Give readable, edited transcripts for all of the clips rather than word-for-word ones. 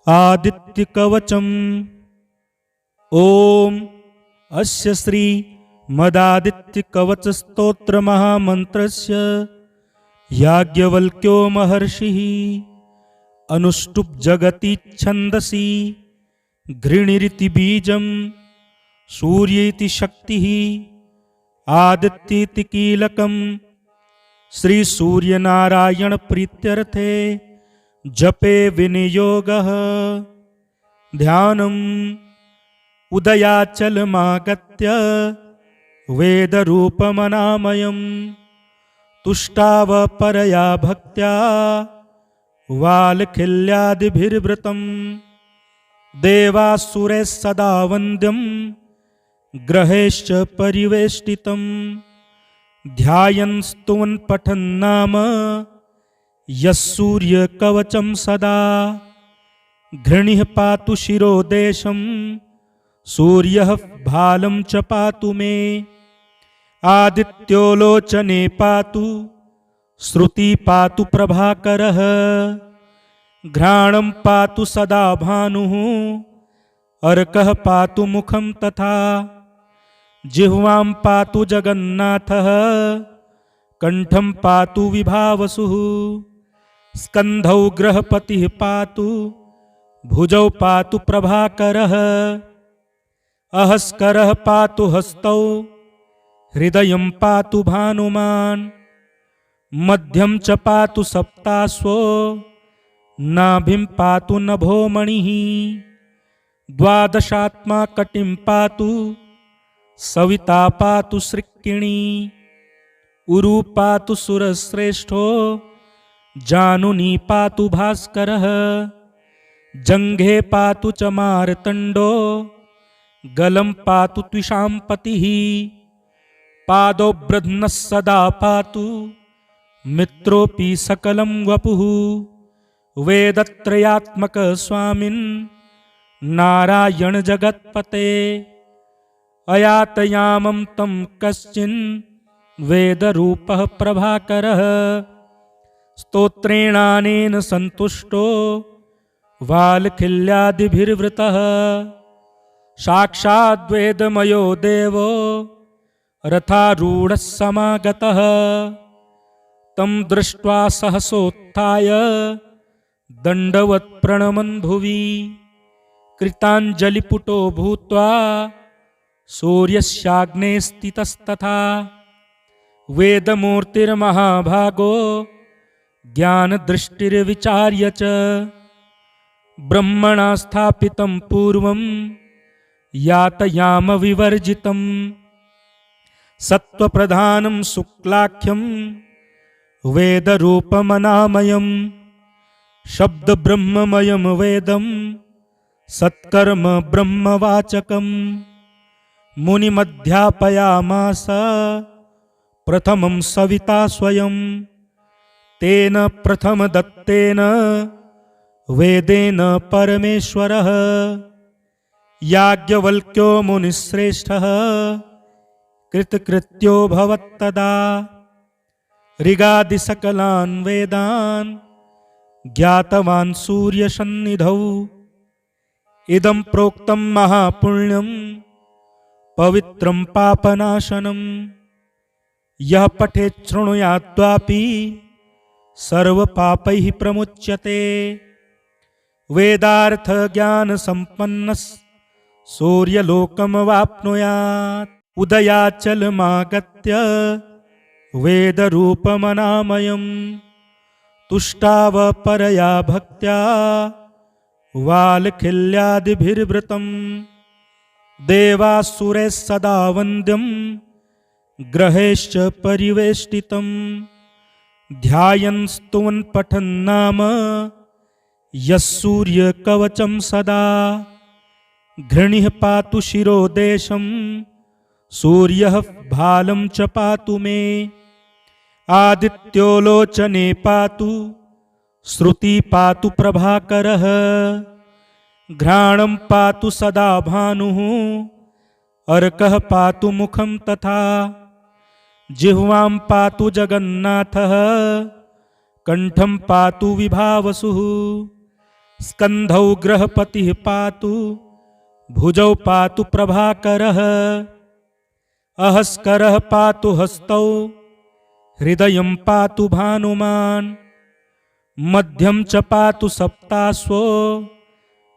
आदित्य कवचम। ओम अस्य श्री मदादित्य कवच स्तोत्र महामंत्रस्य याज्ञवल्क्यो महर्षिः अनुष्टुप जगति छंदसि घृणिरिति बीजं सूर्येति शक्तिः आदित्येति कीलकम् श्री सूर्य नारायण प्रीत्यर्थे जपे विनियोगः। ध्यानम् उदयाचलमागत्य वेदरूपमनामयम् तुष्टाव परया भक्त्या वालखिल्यादिभिर्वृतम् देवासुरैः सदा वन्द्यं ग्रहेश्च परिवेष्टितम् ध्यायन् स्तुवन् पठन् नाम यः सूर्यकवचं सदा घृणिः पातु शिरोदेशं सूर्यः भालं च पातु मे आदित्यो लोचने पातु श्रुति पातु प्रभाकरः घ्राणं पातु सदा भानुः अर्कः पातु मुखं तथा जिह्वां पातु जगन्नाथः कंठं पातु विभावसुः स्कन्धौ ग्रहपतिः पातु भुजौ पातु प्रभाकरः अहस्करः पातु हस्तौ हृदयं पातु भानुमान् मध्यं च पातु सप्तास्वो नाभिं पातु नभोमणिः द्वादशात्मा कटिं पातु सविता पातु सृक्किणी उरु पातु सुरश्रेष्ठो जानुनी पातु भास्करः जंघे पातु च मार्तण्डो गलं पातु त्विषाम्पतिः पादौ ब्रध्नः सदा पातु मित्रोऽपि सकलं वपुः वेदत्रयात्मक स्वामिन् नारायण जगत्पते अयातयामं तं कश्चिन् वेदरूपः प्रभाकरः स्तोत्रेणानेन सन्तुष्टो वालखिल्यादिभिर्वृतः साक्षाद्वेदमयो देवो रथारूढः समागतः तं दृष्ट्वा सहसोत्थाय दण्डवत् प्रणमन् भुवि कृताञ्जलिपुटो भूत्वा सूर्यस्याग्ने स्थितस्तथा वेदमूर्तिर्महाभागो ज्ञानदृष्टिर्विचार्य च ब्रह्मणा स्थापितं पूर्वं यातयाम विवर्जितं सत्त्वप्रधानं शुक्लाख्यं वेदरूपमनामयं शब्दब्रह्ममयं वेदं सत्कर्म ब्रह्मवाचकं मुनिमध्यापयामास प्रथमं सविता स्वयं तेन प्रथमदत्तेन वेदेन परमेश्वरः याज्ञवल्क्यो मुनिश्रेष्ठः कृतकृत्यो भवत्तदा ऋगादिसकलान् वेदान् ज्ञातवान् सूर्यसन्निधौ इदं प्रोक्तं महापुण्यं पवित्रं पापनाशनम् यः पठेत् शृणुयाद्वापि सर्वपापैः प्रमुच्यते वेदार्थ ज्ञान संपन्नः सूर्यलोकमवाप्नुयात् उदयाचलमागत्य वेदरूपमनामयं तुष्टाव परया भक्त्या वालखिल्यादिभिर्वृतं देवासुरैः सदा वन्द्यं ग्रहेश्च परिवेष्टितं ध्यायन् स्तुवन् पठन् नाम यः सूर्यकवचं सदा घृणिः पातु शिरोदेशं सूर्यः भालं च पातु मे आदित्यो लोचने पातु श्रुति पातु प्रभाकरः घ्राणं पातु सदा भानुः अर्कः पातु मुखं तथा जिह्वां पातु जगन्नाथः कंठं पातु विभावसुः स्कन्धौ ग्रहपतिः पातु भुजौ पातु प्रभाकरः अहस्करः पातु हस्तौ हृदयं पातु भानुमान् मध्यं च पातु सप्ताश्वो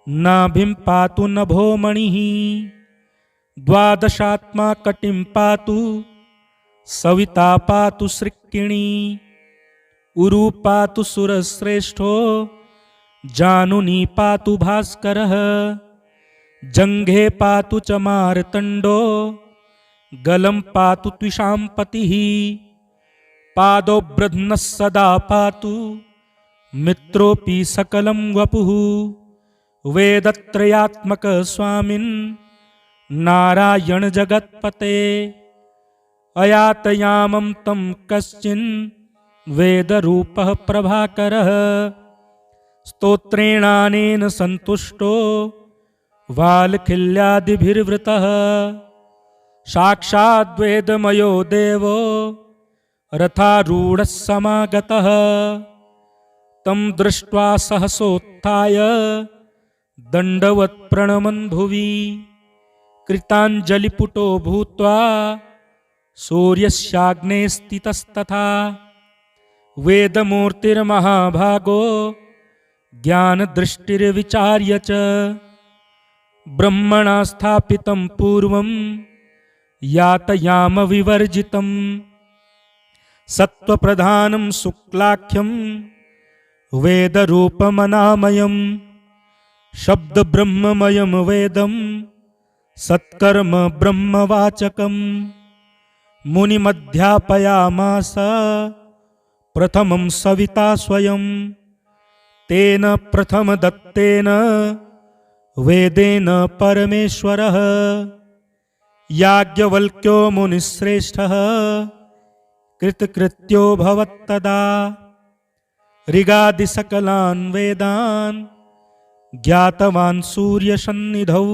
नाभिं पातु नभोमणिः द्वादशात्मा कटिं पातु सविता पातु सृक्किणी उरु पातु सुरश्रेष्ठो जानुनी पातु भास्करः जङ्घे पातु च मार्तण्डो गलं पातु त्विषाम्पतिः पादौ बृध्नः सदा पातु मित्रोऽपि सकलं वपुः वेदत्रयात्मक स्वामिन् नारायण जगत्पते अयातयामं तं कश्चिन् वेदरूपः प्रभाकरः स्तोत्रेणानेन सन्तुष्टो वाल्खिल्यादिभिर्वृतः साक्षाद्वेदमयो देवो रथारूढः समागतः तं दृष्ट्वा सहसोत्थाय दण्डवत् प्रणमन् भुवि कृताञ्जलिपुटो भूत्वा सूर्यस्याग्ने स्थितस्तथा वेदमूर्तिर्महाभागो ज्ञानदृष्टिर्विचार्य च ब्रह्मणा स्थापितं पूर्वं यातयामविवर्जितं सत्त्वप्रधानं शुक्लाख्यं वेदरूपमनामयं शब्दब्रह्ममयं वेदं सत्कर्म ब्रह्मवाचकं मुनिमध्यापयामास प्रथमं सविता स्वयं तेन प्रथमदत्तेन वेदेन परमेश्वरः याज्ञवल्क्यो मुनिश्रेष्ठः कृतकृत्यो भवत्तदा ऋगादिसकलान् वेदान् ज्ञातवान् सूर्यसन्निधौ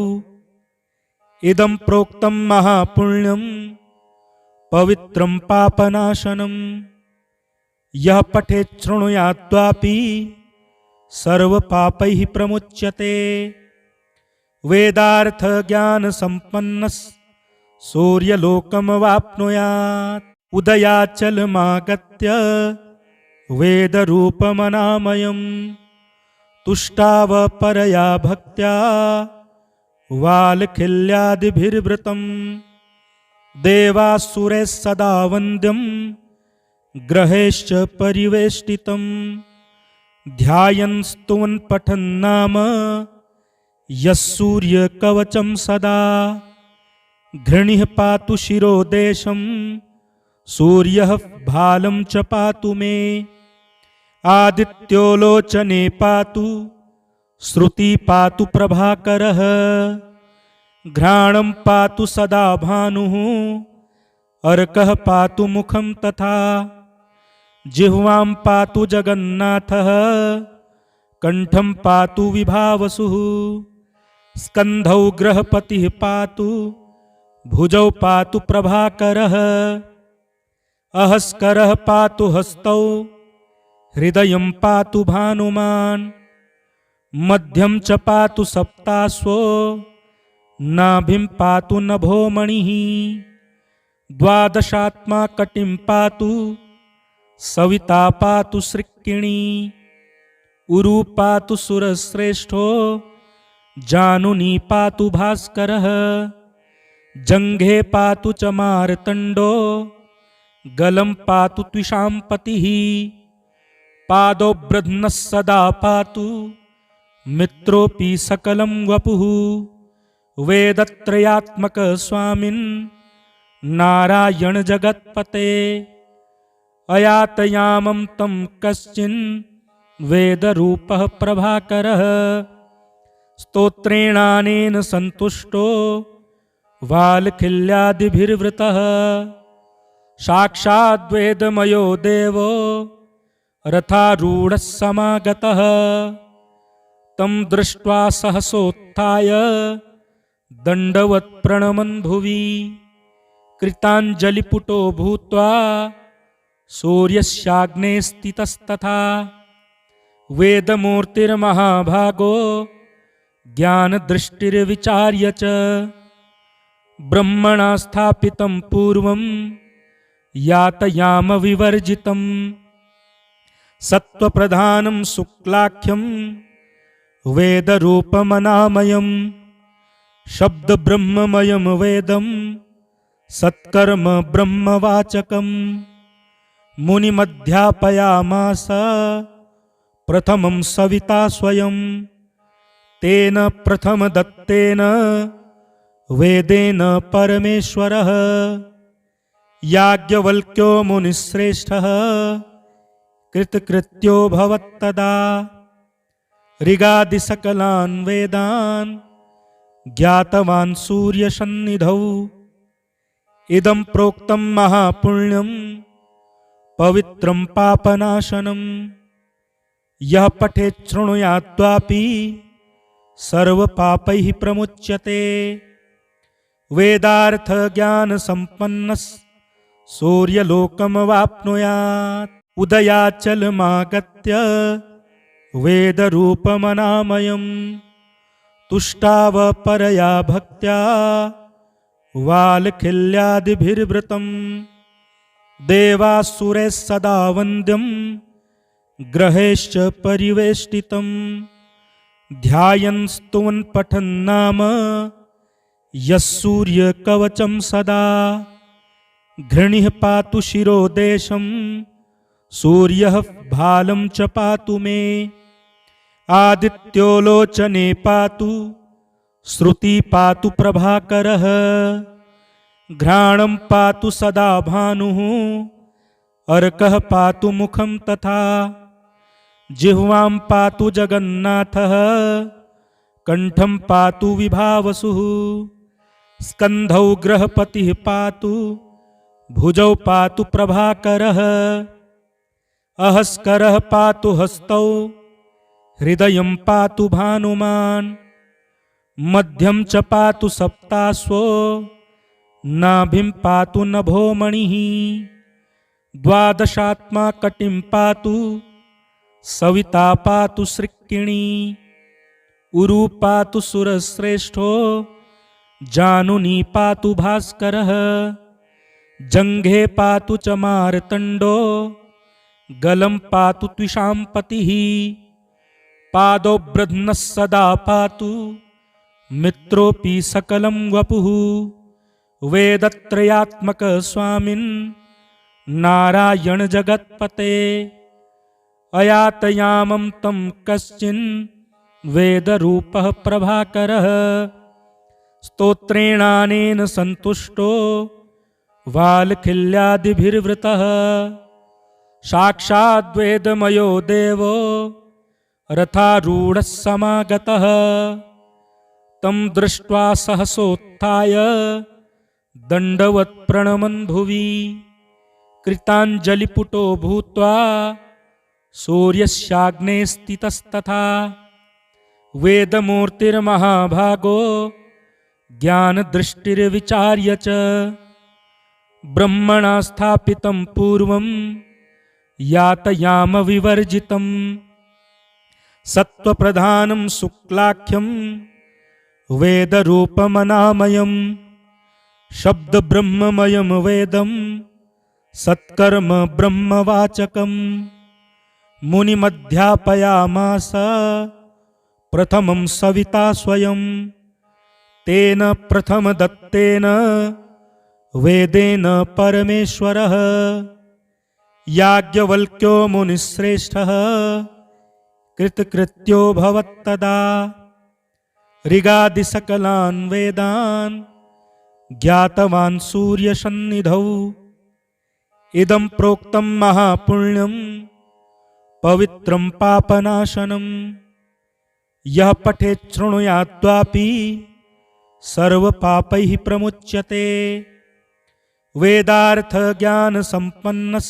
इदं प्रोक्तं महापुण्यं पवित्रं पापनाशनं यः पठेत् शृणुयाद्वापि सर्वपापैः प्रमुच्यते वेदार्थज्ञानसम्पन्नः सूर्यलोकमवाप्नुयात् उदयाचलमागत्य वेदरूपमनामयं तुष्टावपरया भक्त्या वाल्खिल्यादिभिर्वृतं देवासुरैः सदा वन्द्यं ग्रहेश्च परिवेष्टितं ध्यायन् स्तुवन् पठन् नाम यः सूर्यकवचं सदा घृणिः पातु शिरोदेशं सूर्यः भालं च पातु मे आदित्यो लोचने पातु श्रुति पातु प्रभाकरः घ्राणं पातु सदा भानुः अर्कः पातु मुखं तथा जिह्वां पातु जगन्नाथः कंठं पातु विभावसुः स्कन्धौ ग्रहपतिः पातु भुजौ पातु प्रभाकरः अहस्करः पातु हस्तौ हृदयं पातु भानुमान् मध्यं च पातु सप्ताश्वो नाभिं पातु नभोमणिः द्वादशात्मा कटिं पातु सविता पातु सृक्किणी उरु पातु सुरश्रेष्ठो जानुनी पातु भास्करः जङ्घे पातु च मार्तण्डो गलं पातु त्विषाम्पतिः पादौ बृध्नः सदा पातु मित्रोऽपि सकलं वपुः वेदत्रयात्मक स्वामिन् नारायण जगत्पते अयातयामं तं कश्चिन् वेदरूपः प्रभाकरः स्तोत्रेणानेन सन्तुष्टो वाल्खिल्यादिभिर्वृतः साक्षाद्वेदमयो देवो रथारूढः समागतः तं दृष्ट्वा सहसोत्थाय दण्डवत् प्रणमन् भुवि कृताञ्जलिपुटो भूत्वा सूर्यस्याग्ने स्थितस्तथा वेदमूर्तिर्महाभागो ज्ञानदृष्टिर्विचार्य च ब्रह्मणा स्थापितं पूर्वं यातयाम विवर्जितं सत्त्वप्रधानं शुक्लाख्यं वेदरूपमनामयं शब्दब्रह्ममयं वेदं सत्कर्म ब्रह्मवाचकं मुनिमध्यापयामास प्रथमं सविता स्वयं तेन प्रथमदत्तेन वेदेन परमेश्वरः याज्ञवल्क्यो मुनिश्रेष्ठः कृतकृत्यो भवत्तदा ऋगादिसकलान् वेदान् ज्ञातवान् सूर्यसन्निधौ इदं प्रोक्तं महापुण्यं पवित्रं पापनाशनं यः पठेत् शृणुयाद्वापि सर्वपापैः प्रमुच्यते वेदार्थ ज्ञान संपन्नः सूर्यलोकमवाप्नुयात् उदयाचलमागत्य वेदरूपमनामयं तुष्टाव परया भक्त्या वालखिल्यादिभिर्वृतं देवासुरैः सदा वन्द्यं ग्रहेश्च परिवेष्टितं ध्यायन् स्तुवन् पठन् नाम यः सूर्यकवचं सदा घृणिः पातु शिरोदेशं सूर्यः भालं च पातु मे आदित्यो लोचने पातु श्रुति पातु प्रभाकरः घ्राणं पातु सदा भानुः अर्कः पातु मुखं तथा जिह्वां पातु जगन्नाथः कंठं पातु विभावसुः स्कन्धौ ग्रहपतिः पातु भुजौ पातु प्रभाकरः अहस्करः पातु हस्तौ हृदयं पातु भानुमान् मध्यं च पातु सप्ताश्वो नाभिं पातु नभोमणिः द्वादशात्मा कटिं पातु सविता पातु सृक्किणी उरु पातु सुरश्रेष्ठो जानुनी पातु भास्करः जङ्घे पातु च मार्तण्डो गलं पातु त्विषाम्पतिः पादौ बृध्नः सदा पातु मित्रोऽपि सकलं वपुः वेदत्रयात्मक स्वामिन् नारायण जगत्पते अयातयामं तं कश्चिन् वेदरूपः प्रभाकरः स्तोत्रेणानेन सन्तुष्टो वालखिल्यादिभिर्वृतः साक्षाद्वेदमयो देवो रथारूढः समागतः तं दृष्ट्वा सहसोत्थाय दण्डवत् प्रणमन् भुवि कृताञ्जलिपुटो भूत्वा सूर्यस्याग्ने स्थितस्तथा वेदमूर्तिर्महाभागो ज्ञानदृष्टिर्विचार्य च ब्रह्मणा स्थापितं पूर्वं यातयाम विवर्जितं सत्त्वप्रधानं शुक्लाख्यं वेदरूपमनामयं शब्दब्रह्ममयं वेदं सत्कर्म ब्रह्मवाचकं मुनिमध्यापयामास प्रथमं सविता स्वयं तेन प्रथमदत्तेन वेदेन परमेश्वरः याज्ञवल्क्यो मुनिश्रेष्ठः कृतकृत्यो भवत्तदा ऋगादिसकलान् वेदान् ज्ञातवान् सूर्यसन्निधौ इदं प्रोक्तं महापुण्यं पवित्रं पापनाशनं यः पठेत् शृणुयाद्वापि सर्वपापैः प्रमुच्यते वेदार्थ ज्ञान संपन्नः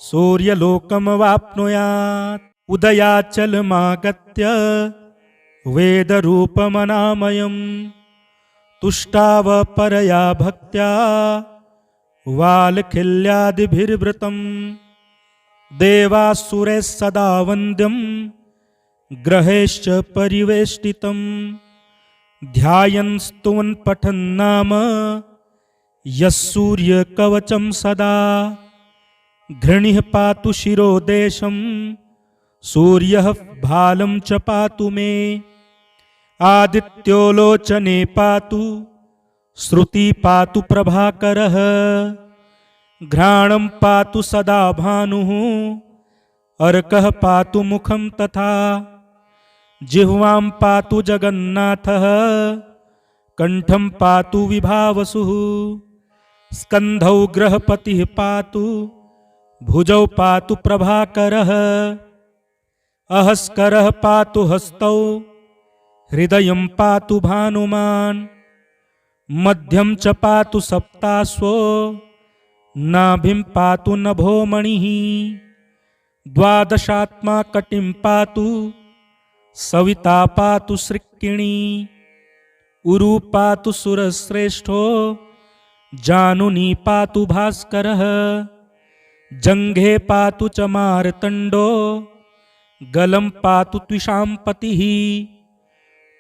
सूर्यलोकमवाप्नुयात् उदयाचलमागत्य वेदरूपमनामयं तुष्टाव परया भक्त्या वालखिल्यादिभिर्वृतं देवासुरैः सदा वन्द्यं ग्रहेश्च परिवेष्टितं ध्यायन् स्तुवन् पठन् नाम यः सूर्यकवचं सदा घृणिः पातु शिरोदेशं सूर्यः भालं च पातु मे आदित्यो लोचने पातु श्रुति पातु प्रभाकरः घ्राणं पातु सदा भानुः अर्कः पातु मुखं तथा जिह्वां पातु जगन्नाथः कंठं पातु विभावसुः स्कन्धौ ग्रहपतिः पातु भुजौ पातु प्रभाकरः अहस्करः पातु हस्तौ हृदयं पातु भानुमान् मध्यं च पातु सप्ताश्वो नाभिं पातु नभोमणिः द्वादशात्मा कटिं पातु सविता पातु सृक्किणी उरु पातु सुरश्रेष्ठो जानुनी पातु भास्करः जङ्घे पातु च मार्तण्डो गलं पातु त्विषाम्पतिः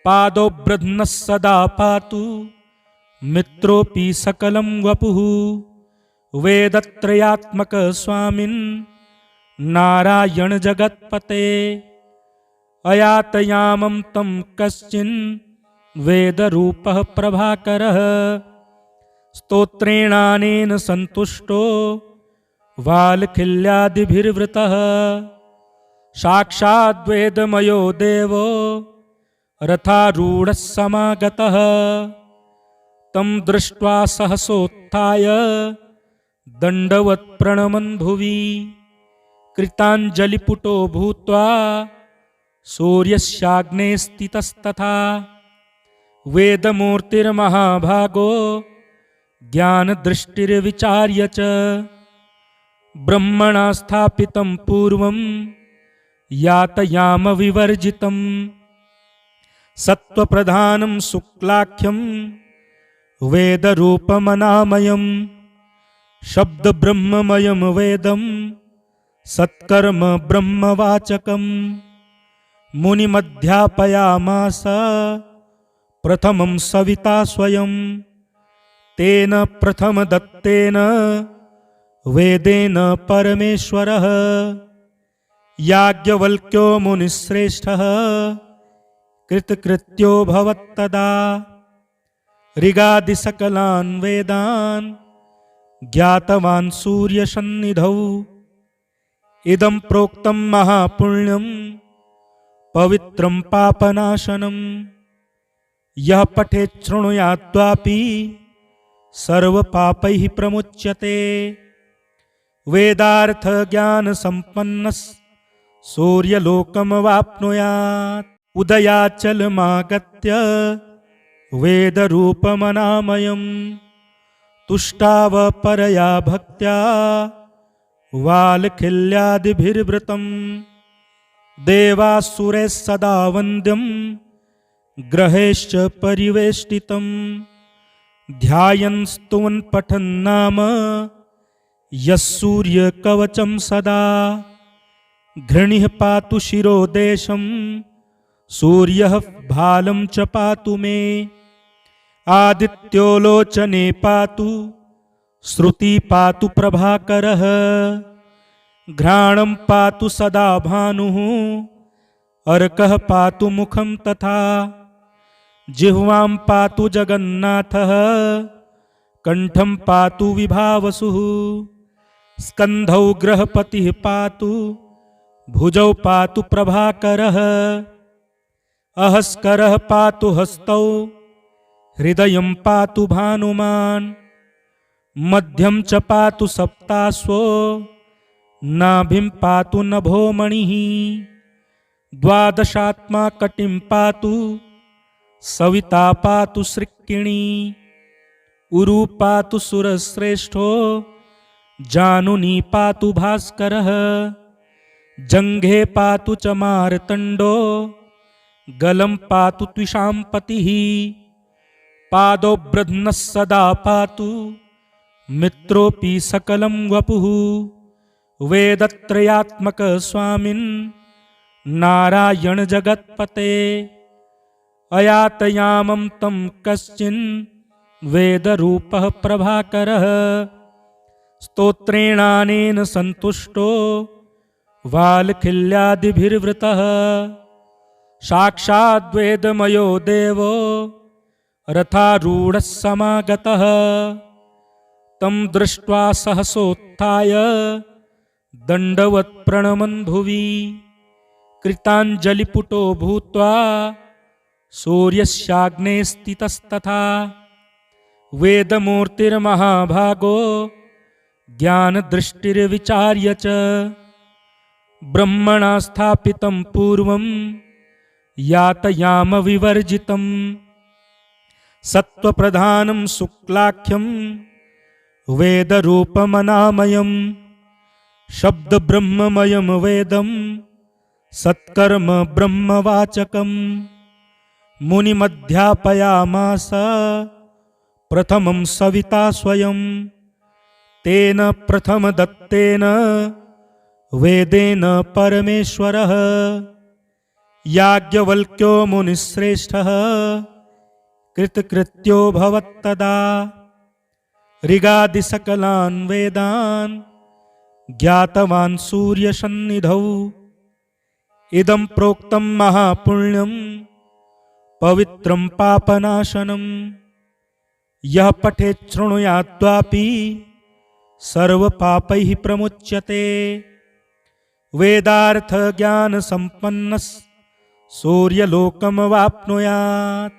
पादौ ब्रध्नः सदा पातु मित्रोऽपि सकलं वपुः वेदत्रयात्मक स्वामिन् नारायण जगत्पते अयातयामं तं कश्चिन् वेदरूपः प्रभाकरः स्तोत्रेणानेन सन्तुष्टो वाल्खिल्यादिभिर्वृतः साक्षाद्वेदमयो देवो रथारूढः समागतः तं दृष्ट्वा सहसोत्थाय दण्डवत् प्रणमन् भुवि कृताञ्जलिपुटो भूत्वा सूर्यस्याग्ने स्थितस्तथा वेदमूर्तिर्महाभागो ज्ञानदृष्टिर्विचार्य च ब्रह्मणा स्थापितं पूर्वं यातयाम विवर्जितं सत्त्वप्रधानं शुक्लाख्यं वेदरूपमनामयं शब्दब्रह्ममयं वेदं सत्कर्म ब्रह्मवाचकं मुनिमध्यापयामास प्रथमं सविता स्वयं तेन प्रथमदत्तेन वेदेन परमेश्वरः याज्ञवल्क्यो मुनिश्रेष्ठः कृतकृत्यो भवत्तदा ऋगादिसकलान् वेदान् ज्ञातवान् सूर्यसन्निधौ इदं प्रोक्तं महापुण्यं पवित्रं पापनाशनं यः पठेत् शृणुयाद्वापि सर्वपापैः प्रमुच्यते वेदार्थ ज्ञान संपन्नः सूर्यलोकमवाप्नुयात् उदयाचलमागत्य वेदरूपमनामयं तुष्टाव परया भक्त्या वाल्खिल्यादिभिर्वृतं देवासुरैः सदा वन्द्यं ग्रहेश्च परिवेष्टितं ध्यायन् स्तुवन् पठन् नाम यः सूर्यकवचं सदा घृणिः पातु शिरोदेशं सूर्यः भालं च पातु मे आदित्यो लोचने पातु श्रुति पातु प्रभाकरः घ्राणं पातु सदा भानुः अर्कः पातु मुखं तथा जिह्वां पातु जगन्नाथः कंठं पातु विभावसुः स्कन्धौ ग्रहपतिः पातु भुजौ पातु प्रभाकरः अहस्करः पातु हस्तौ हृदयं पातु भानुमान् मध्यं च पातु सप्ताश्वो नाभिं पातु नभोमणिः द्वादशात्मा कटिं पातु सविता पातु सृक्किणी उरु पातु सुरश्रेष्ठो जानुनी पातु भास्करः जङ्घे पातु च मार्तण्डो गलं पातु त्विषाम्पतिः पादौ ब्रध्नः सदा पातु मित्रोऽपि सकलं वपुः वेदत्रयात्मक स्वामिन् नारायण जगत्पते अयातयामं तं कश्चिन् वेदरूपः प्रभाकरः स्तोत्रेणानेन सन्तुष्टो वाल्खिल्यादिभिर्वृतः साक्षाद्वेदमयो देवो रथारूढः समागतः तं दृष्ट्वा सहसोत्थाय दण्डवत् प्रणमन् भुवि कृताञ्जलिपुटो भूत्वा सूर्यस्याग्ने स्थितस्तथा वेदमूर्तिर्महाभागो ज्ञानदृष्टिर्विचार्य च ब्रह्मणा स्थापितं पूर्वं यातयाम विवर्जितं सत्त्वप्रधानं शुक्लाख्यं वेदरूपमनामयं शब्दब्रह्ममयं वेदं सत्कर्म ब्रह्मवाचकं मुनिमध्यापयामास प्रथमं सविता स्वयं तेन प्रथमदत्तेन वेदेन परमेश्वरः याज्ञवल्क्यो मुनिश्रेष्ठः कृतकृत्यो भवत्तदा ऋगादिसकलान् वेदान् ज्ञातवान् सूर्यसन्निधौ इदं प्रोक्तं महापुण्यं पवित्रं पापनाशनं यः पठेत् शृणुयाद्वापि सर्वपापैः प्रमुच्यते वेदार्थ ज्ञान संपन्नः सूर्यलोकमवाप्नुयात्।